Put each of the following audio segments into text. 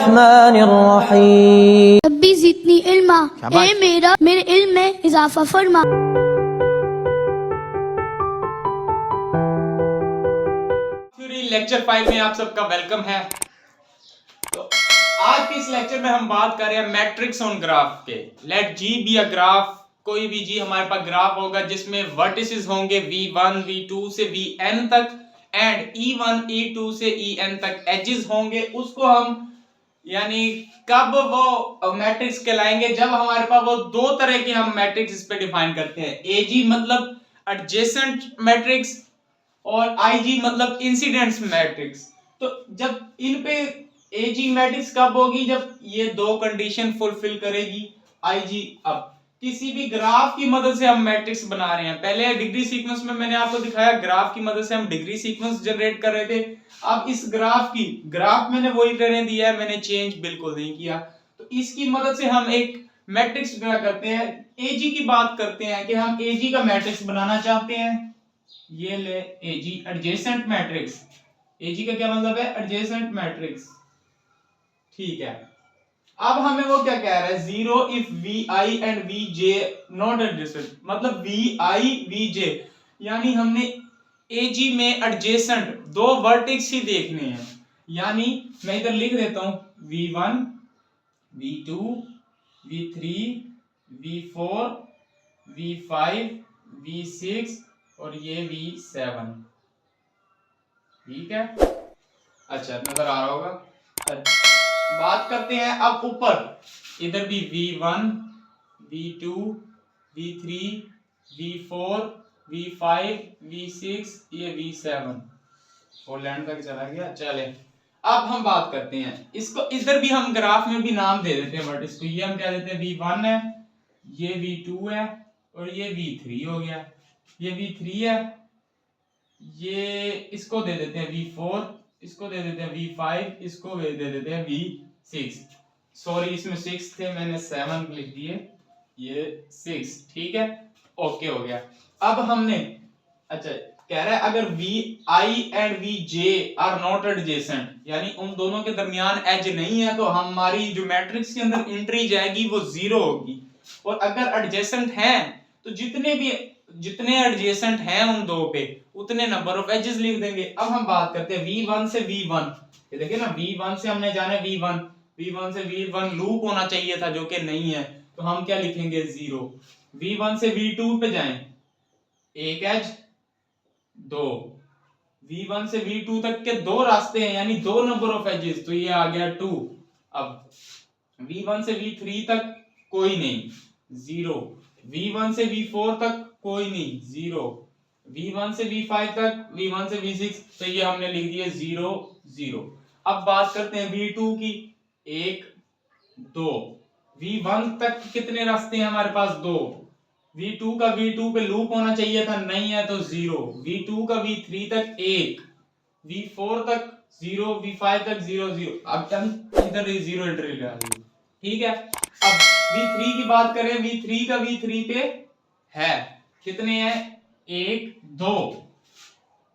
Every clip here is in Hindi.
बिस्मिल्लाहिर्रहमानिर्रहीम। रब्बी ज़िदनी इल्मा, ए मेरा मेरे इल्म में इजाफा फरमा। लेक्चर 5 में आप सबका वेलकम है। तो आज के इस लेक्चर में हम बात कर रहे हैं मैट्रिक्स ऑन ग्राफ के। Let G be a graph, कोई भी जी हमारे पास ग्राफ होगा जिसमें वर्टिसेस होंगे v1 v2 से vn तक एंड e1 e2 से en तक एजेस होंगे। उसको हम यानी कब वो मैट्रिक्स कहलाएंगे, जब हमारे पास वो दो तरह के हम मैट्रिक्स इस पे डिफाइन करते हैं। एजी मतलब एडजेसेंट मैट्रिक्स और आईजी मतलब इंसिडेंट्स मैट्रिक्स। तो जब इन पे एजी मैट्रिक्स कब होगी, जब ये दो कंडीशन फुलफिल करेगी आईजी। अब किसी भी ग्राफ की मदद से हम मैट्रिक्स बना रहे हैं। पहले डिग्री सीक्वेंस में मैंने आपको दिखाया ग्राफ की मदद से हम डिग्री सीक्वेंस जनरेट कर रहे थे। अब इस ग्राफ मैंने वही रहने दिया है, मैंने चेंज बिल्कुल नहीं किया। तो इसकी मदद से हम एक मैट्रिक्स बना करते हैं। एजी की बात करते हैं कि हम एजी का मैट्रिक्स बनाना चाहते हैं। ये ले एजी एडजेसेंट मैट्रिक्स। एजी का क्या मतलब है? Adjacent matrix. ठीक है, अब हमें वो क्या कह रहा है? Zero if V I and V J not adjacent, मतलब वी आई वी जे यानी हमने एजी में एडजेसेंट दो वर्टेक्स ही देखने हैं। यानी मैं इधर लिख देता हूं v1 v2 v3 v4 v5 v6 और ये v7। ठीक है, अच्छा नजर आ रहा होगा। बात करते हैं अब ऊपर, इधर भी v1 v2 v3 v4 v5 v6 ये v7 पोलैंड तक चला गया। चले अब हम बात करते हैं इसको, इधर भी हम ग्राफ में भी नाम दे देते हैं वर्टिस को। ये हम क्या देते हैं? v1 है, ये v2 है और ये v3 हो गया। ये v3 है, ये इसको दे देते हैं v4, इसको दे देते हैं v5, इसको दे देते हैं v6। सॉरी इसमें 6 थे, मैंने 7 लिख दिए, ये 6। ठीक है, ओके हो गया। अब हमने अच्छा कह रहा है अगर vi and vj are not adjacent, यानी उन दोनों के दरमियान एज नहीं है, तो हमारी जो मैट्रिक्स के अंदर एंट्री जाएगी वो 0 होगी। और अगर एडजेसेंट है तो जितने एडजेसेंट हैं उन दो पे उतने नंबर ऑफ एजेस लिख देंगे। अब हम बात करते हैं v1 से v1। ये देखिए ना, v1 से हमने जाना v1 से v1 लूप होना चाहिए था जो कि नहीं है, तो हम क्या लिखेंगे? 0। v1 से v2 पे जाएं, एक एज, दो। v1 से v2 तक के दो रास्ते हैं यानी दो नंबर ऑफ एजेस, तो ये आ गया 2। अब v1 से v3 तक कोई नहीं, 0। v1 से v4 तक कोई नहीं, 0। v1 से v5 तक, v1 से v6, तो ये हमने लिख दिए 0 0। अब बात करते हैं v2 की, 1 2। v1 तक कितने रास्ते हैं हमारे पास? 2। v2 का v2 पे लूप होना चाहिए था, नहीं है तो 0। v2 का v3 तक 1, v4 तक 0, v5 तक 0 0। अब इधर 0 एंट्री लगा दी। ठीक है, अब v3 की बात करें, v3 का v3 पे है कितने हैं? 1 2,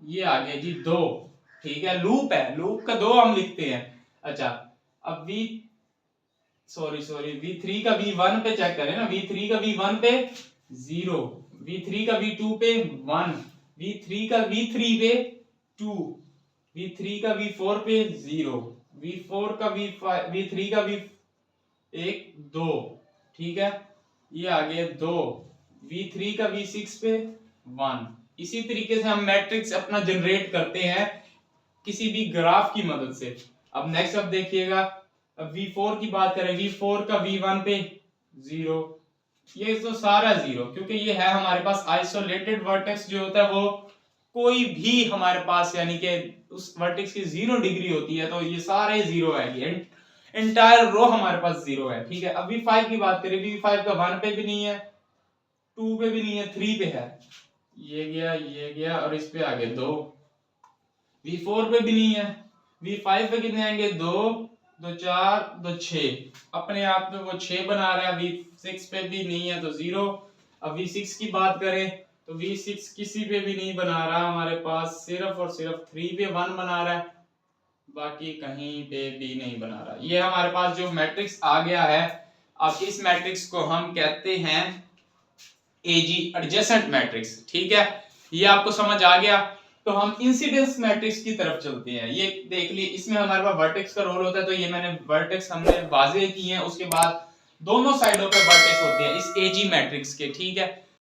ये आ गया जी 2। ठीक है, लूप है, लूप का 2 हम लिखते हैं। अच्छा अब v3 का v1 पे चेक करें ना, v3 का v1 पे 0, v3 का v2 पे 1, v3 का v3 पे 2, v3 का v4 पे 0, v4 का v3 का v1 2। ठीक है, ये आ गया 2, v3 का v6 पे 1। इसी तरीके से हम मैट्रिक्स अपना जनरेट करते हैं किसी भी ग्राफ की मदद से। अब नेक्स्ट अब देखिएगा, अब v4 की बात करें, v4 का v1 पे 0, ये तो सारा 0, क्योंकि ये है हमारे पास आइसोलेटेड वर्टेक्स जो होता है वो कोई भी हमारे पास यानी कि उस वर्टेक्स की 0 डिग्री होती है, तो ये सारे 0 है, एंटायर रो हमारे पास 0 है। ठीक है, अब v5 की बात करें, v5 का 1 पे भी नहीं है, 2 पे भी नहीं है, 3 पे है, ये गया और इस पे आ गए 2। v4 पे भी नहीं है, v5 पे कितने आएंगे? 2 2 4 2 6, अपने आप में वो 6 बना रहा है। v6 पे भी नहीं है तो 0। अब v6 की बात करें तो v6 किसी पे भी नहीं बना रहा हमारे पास, सिर्फ और सिर्फ 3 पे 1 बना रहा है। बाकी कहीं पे भी नहीं बना रहा। ये हमारे पास जो मैट्रिक्स आ गया है, अब इस मैट्रिक्स को हम कहते हैं एजी एडजेसेंट मैट्रिक्स। ठीक है, ये आपको समझ आ गया। तो हम इंसिडेंस मैट्रिक्स की तरफ चलते हैं। ये देख लिए, इसमें हमारे पास वर्टेक्स का रोल होता है, तो ये मैंने वर्टेक्स हमने वाज़ेह किए हैं। उसके बाद दोनों साइडों पे वर्टेक्स होते हैं इस एजी मैट्रिक्स के। ठीक है,